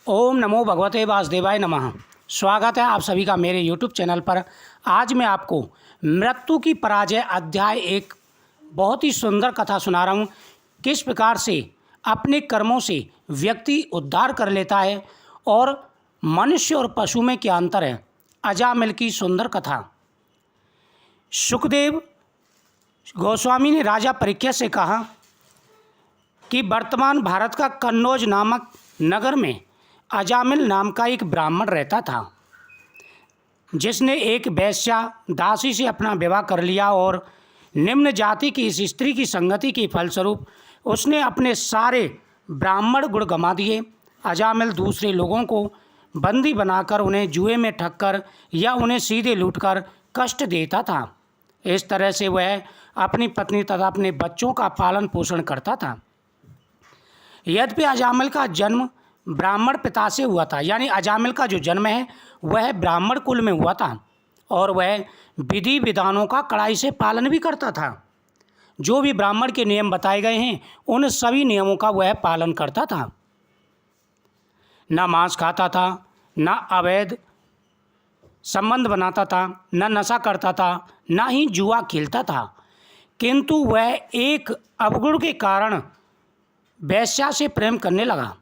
ओम नमो भगवते वासुदेवाय नमः। स्वागत है आप सभी का मेरे YouTube चैनल पर। आज मैं आपको मृत्यु की पराजय अध्याय एक बहुत ही सुंदर कथा सुना रहा हूँ। किस प्रकार से अपने कर्मों से व्यक्ति उद्धार कर लेता है और मनुष्य और पशु में क्या अंतर है। अजामिल की सुंदर कथा। सुखदेव गोस्वामी ने राजा परीक्षित से कहा कि वर्तमान भारत का कन्नौज नामक नगर में अजामिल नाम का एक ब्राह्मण रहता था, जिसने एक वेश्या दासी से अपना विवाह कर लिया और निम्न जाति की इस स्त्री की संगति के फलस्वरूप उसने अपने सारे ब्राह्मण गुण गंवा दिए। अजामिल दूसरे लोगों को बंदी बनाकर उन्हें जुए में ठगकर या उन्हें सीधे लूटकर कष्ट देता था। इस तरह से वह अपनी पत्नी तथा अपने बच्चों का पालन पोषण करता था। यद्यपि अजामिल का जन्म ब्राह्मण पिता से हुआ था, यानी अजामिल का जो जन्म है वह ब्राह्मण कुल में हुआ था और वह विधि विधानों का कड़ाई से पालन भी करता था। जो भी ब्राह्मण के नियम बताए गए हैं उन सभी नियमों का वह पालन करता था। न मांस खाता था, न अवैध संबंध बनाता था, न नशा करता था, न ही जुआ खेलता था। किंतु वह एक अवगुण के कारण वेश्या से प्रेम करने लगा।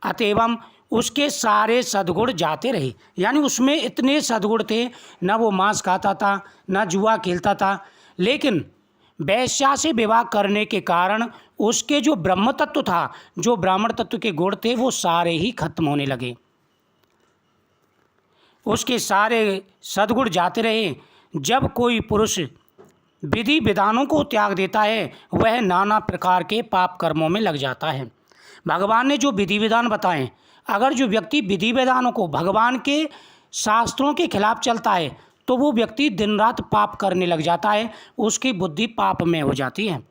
अतएवं उसके सारे सद्गुण जाते रहे, यानी उसमें इतने सद्गुण थे, न वो मांस खाता था, न जुआ खेलता था, लेकिन वेश्या से विवाह करने के कारण उसके जो ब्रह्म तत्व था, जो ब्राह्मण तत्व के गुण थे, वो सारे ही खत्म होने लगे। उसके सारे सद्गुण जाते रहे। जब कोई पुरुष विधि विधानों को त्याग देता है वह नाना प्रकार के पाप कर्मों में लग जाता है। भगवान ने जो विधि विधान बताएं, अगर जो व्यक्ति विधि विधानों को, भगवान के शास्त्रों के खिलाफ चलता है तो वो व्यक्ति दिन रात पाप करने लग जाता है, उसकी बुद्धि पाप में हो जाती है।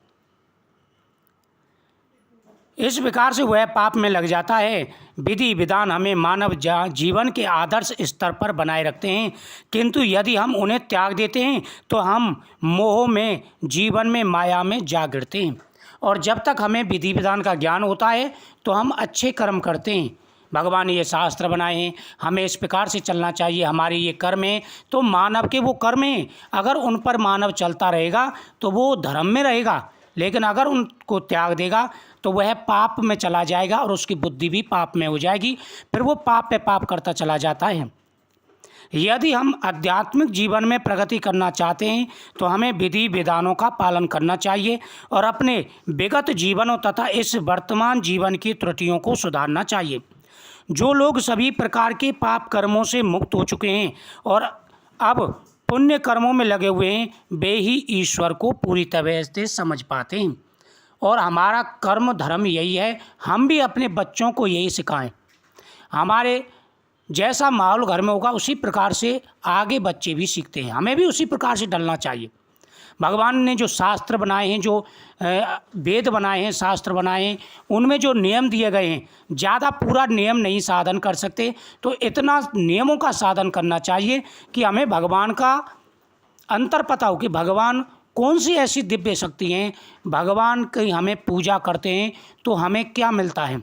इस प्रकार से वह पाप में लग जाता है। विधि विधान हमें मानव जीवन के आदर्श स्तर पर बनाए रखते हैं, किंतु यदि हम उन्हें त्याग देते हैं तो हम मोह में, जीवन में, माया में जा गिरते हैं। और जब तक हमें विधि विधान का ज्ञान होता है तो हम अच्छे कर्म करते हैं। भगवान ने ये शास्त्र बनाए हैं, हमें इस प्रकार से चलना चाहिए, हमारे ये कर्म हैं, तो मानव के वो कर्म हैं। अगर उन पर मानव चलता रहेगा तो वो धर्म में रहेगा, लेकिन अगर उनको त्याग देगा तो वह पाप में चला जाएगा और उसकी बुद्धि भी पाप में हो जाएगी। फिर वो पाप पे पाप करता चला जाता है। यदि हम आध्यात्मिक जीवन में प्रगति करना चाहते हैं तो हमें विधि विधानों का पालन करना चाहिए और अपने विगत जीवनों तथा इस वर्तमान जीवन की त्रुटियों को सुधारना चाहिए। जो लोग सभी प्रकार के पाप कर्मों से मुक्त हो चुके हैं और अब पुण्य कर्मों में लगे हुए हैं, वे ही ईश्वर को पूरी तरह से समझ पाते हैं। और हमारा कर्म धर्म यही है, हम भी अपने बच्चों को यही सिखाएं। हमारे जैसा माहौल घर में होगा उसी प्रकार से आगे बच्चे भी सीखते हैं, हमें भी उसी प्रकार से ढलना चाहिए। भगवान ने जो शास्त्र बनाए हैं, जो वेद बनाए हैं, शास्त्र बनाए हैं, उनमें जो नियम दिए गए हैं, ज़्यादा पूरा नियम नहीं साधन कर सकते, तो इतना नियमों का साधन करना चाहिए कि हमें भगवान का अंतर पता हो कि भगवान कौन सी ऐसी दिव्य शक्ति हैं, भगवान की हमें पूजा करते हैं तो हमें क्या मिलता है।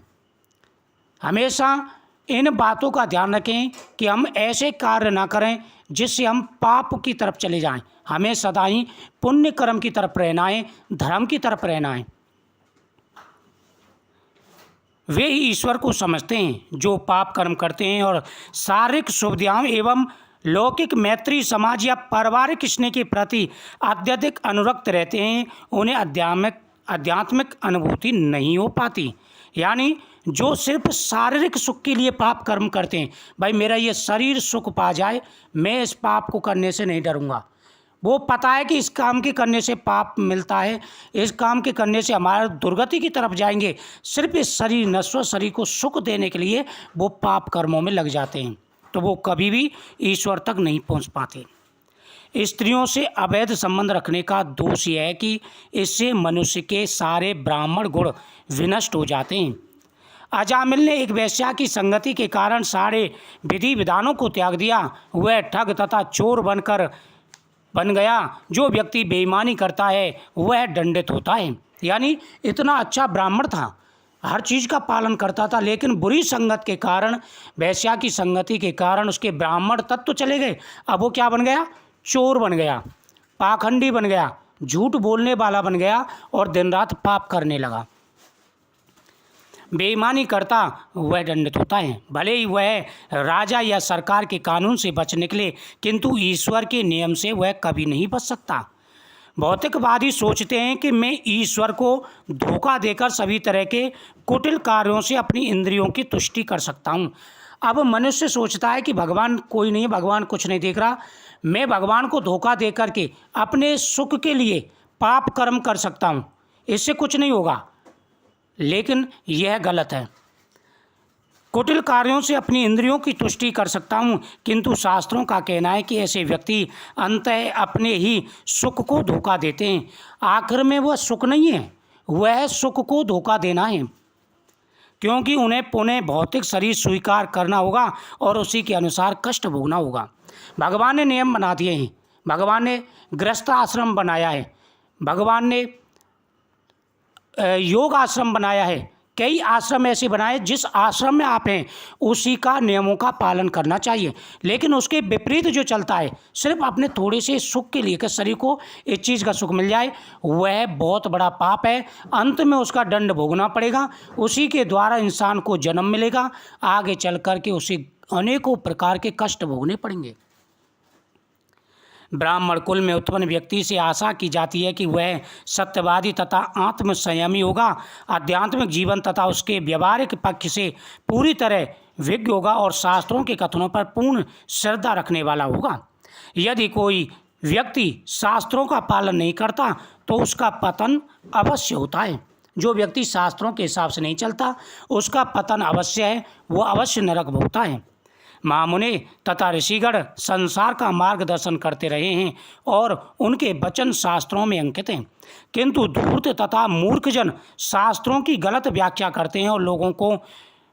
हमेशा इन बातों का ध्यान रखें कि हम ऐसे कार्य ना करें जिससे हम पाप की तरफ चले जाएं। हमें सदा ही पुण्य कर्म की तरफ रहना है, धर्म की तरफ रहना है। वे ही ईश्वर को समझते हैं जो पाप कर्म करते हैं और शारीरिक सुविधाओं एवं लौकिक मैत्री समाज या पारिवारिक स्नेह के प्रति अत्यधिक अनुरक्त रहते हैं। उन्हें आध्यात्मिक अनुभूति नहीं हो पाती। यानी जो सिर्फ शारीरिक सुख के लिए पाप कर्म करते हैं, भाई मेरा ये शरीर सुख पा जाए, मैं इस पाप को करने से नहीं डरूंगा। वो पता है कि इस काम के करने से पाप मिलता है, इस काम के करने से हमारा दुर्गति की तरफ जाएंगे। सिर्फ इस शरीर, नश्वर शरीर को सुख देने के लिए वो पाप कर्मों में लग जाते हैं, तो वो कभी भी ईश्वर तक नहीं पहुंच पाते। स्त्रियों से अवैध संबंध रखने का दोष यह है कि इससे मनुष्य के सारे ब्राह्मण गुण विनष्ट हो जाते हैं। अजामिल ने एक वेश्या की संगति के कारण सारे विधि विधानों को त्याग दिया। वह ठग तथा चोर बन गया। जो व्यक्ति बेईमानी करता है वह दंडित होता है। यानी इतना अच्छा ब्राह्मण था, हर चीज़ का पालन करता था, लेकिन बुरी संगत के कारण, वैश्या की संगति के कारण उसके ब्राह्मण तत्व चले गए। अब वो क्या बन गया? चोर बन गया, पाखंडी बन गया, झूठ बोलने वाला बन गया और दिन रात पाप करने लगा। बेईमानी करता वह दंडित होता है, भले ही वह राजा या सरकार के कानून से बच निकले, किंतु ईश्वर के नियम से वह कभी नहीं बच सकता। भौतिकवादी सोचते हैं कि मैं ईश्वर को धोखा देकर सभी तरह के कुटिल कार्यों से अपनी इंद्रियों की तुष्टि कर सकता हूँ। अब मनुष्य सोचता है कि भगवान कोई नहीं, भगवान कुछ नहीं देख रहा, मैं भगवान को धोखा दे करके अपने सुख के लिए पाप कर्म कर सकता हूँ, इससे कुछ नहीं होगा। लेकिन यह गलत है। कुटिल कार्यों से अपनी इंद्रियों की तुष्टि कर सकता हूँ, किंतु शास्त्रों का कहना है कि ऐसे व्यक्ति अंततः अपने ही सुख को धोखा देते हैं। आखिर में वह सुख नहीं है, वह सुख को धोखा देना है, क्योंकि उन्हें पुनः भौतिक शरीर स्वीकार करना होगा और उसी के अनुसार कष्ट भोगना होगा। भगवान ने नियम बना दिए हैं, भगवान ने गृहस्थ आश्रम बनाया है, भगवान ने योग आश्रम बनाया है, कई आश्रम ऐसे बनाए जिस आश्रम में आप हैं उसी का नियमों का पालन करना चाहिए। लेकिन उसके विपरीत जो चलता है, सिर्फ अपने थोड़े से सुख के लिए कि शरीर को इस चीज़ का सुख मिल जाए, वह बहुत बड़ा पाप है। अंत में उसका दंड भोगना पड़ेगा, उसी के द्वारा इंसान को जन्म मिलेगा, आगे चल कर के उसे अनेकों प्रकार के कष्ट भोगने पड़ेंगे। ब्राह्मण कुल में उत्पन्न व्यक्ति से आशा की जाती है कि वह सत्यवादी तथा आत्म संयमी होगा, आध्यात्मिक जीवन तथा उसके व्यवहारिक पक्ष से पूरी तरह विज्ञ होगा और शास्त्रों के कथनों पर पूर्ण श्रद्धा रखने वाला होगा। यदि कोई व्यक्ति शास्त्रों का पालन नहीं करता तो उसका पतन अवश्य होता है। जो व्यक्ति शास्त्रों के हिसाब से नहीं चलता उसका पतन अवश्य है, वो अवश्य नरक भोगता है। महामुनि तथा ऋषिगण संसार का मार्गदर्शन करते रहे हैं और उनके वचन शास्त्रों में अंकित हैं, किंतु धूर्त तथा मूर्खजन शास्त्रों की गलत व्याख्या करते हैं और लोगों को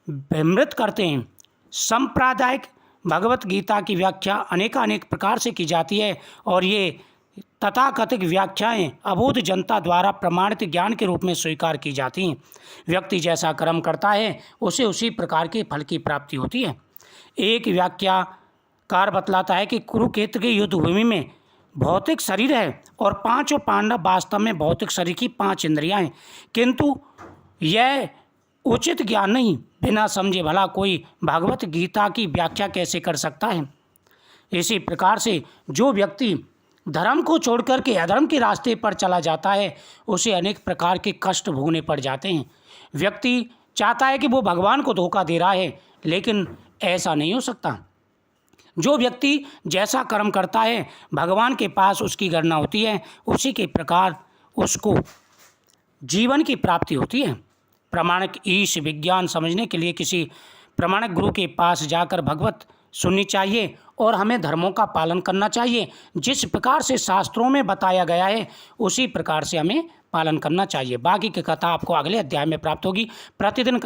भ्रमित करते हैं। सांप्रदायिक भगवत गीता की व्याख्या अनेकानेक प्रकार से की जाती है और ये तथाकथित व्याख्याएं अबोध जनता द्वारा प्रमाणित ज्ञान के रूप में स्वीकार की जाती हैं। व्यक्ति जैसा कर्म करता है उसे उसी प्रकार के फल की प्राप्ति होती है। एक व्याख्याकार बतलाता है कि कुरुक्षेत्र की युद्ध भूमि में भौतिक शरीर है और पांचों पांडव वास्तव में भौतिक शरीर की 5 इंद्रियां हैं, किंतु यह उचित ज्ञान नहीं। बिना समझे भला कोई भगवत गीता की व्याख्या कैसे कर सकता है। इसी प्रकार से जो व्यक्ति धर्म को छोड़कर के अधर्म के रास्ते पर चला जाता है उसे अनेक प्रकार के कष्ट भोगने पड़ जाते हैं। व्यक्ति चाहता है कि वो भगवान को धोखा दे रहा है, लेकिन ऐसा नहीं हो सकता। जो व्यक्ति जैसा कर्म करता है भगवान के पास उसकी गणना होती है, उसी के प्रकार उसको जीवन की प्राप्ति होती है। प्रामाणिक ईश विज्ञान समझने के लिए किसी प्रामाणिक गुरु के पास जाकर भगवत सुननी चाहिए और हमें धर्मों का पालन करना चाहिए। जिस प्रकार से शास्त्रों में बताया गया है उसी प्रकार से हमें पालन करना चाहिए। बाकी की कथा आपको अगले अध्याय में प्राप्त होगी। प्रतिदिन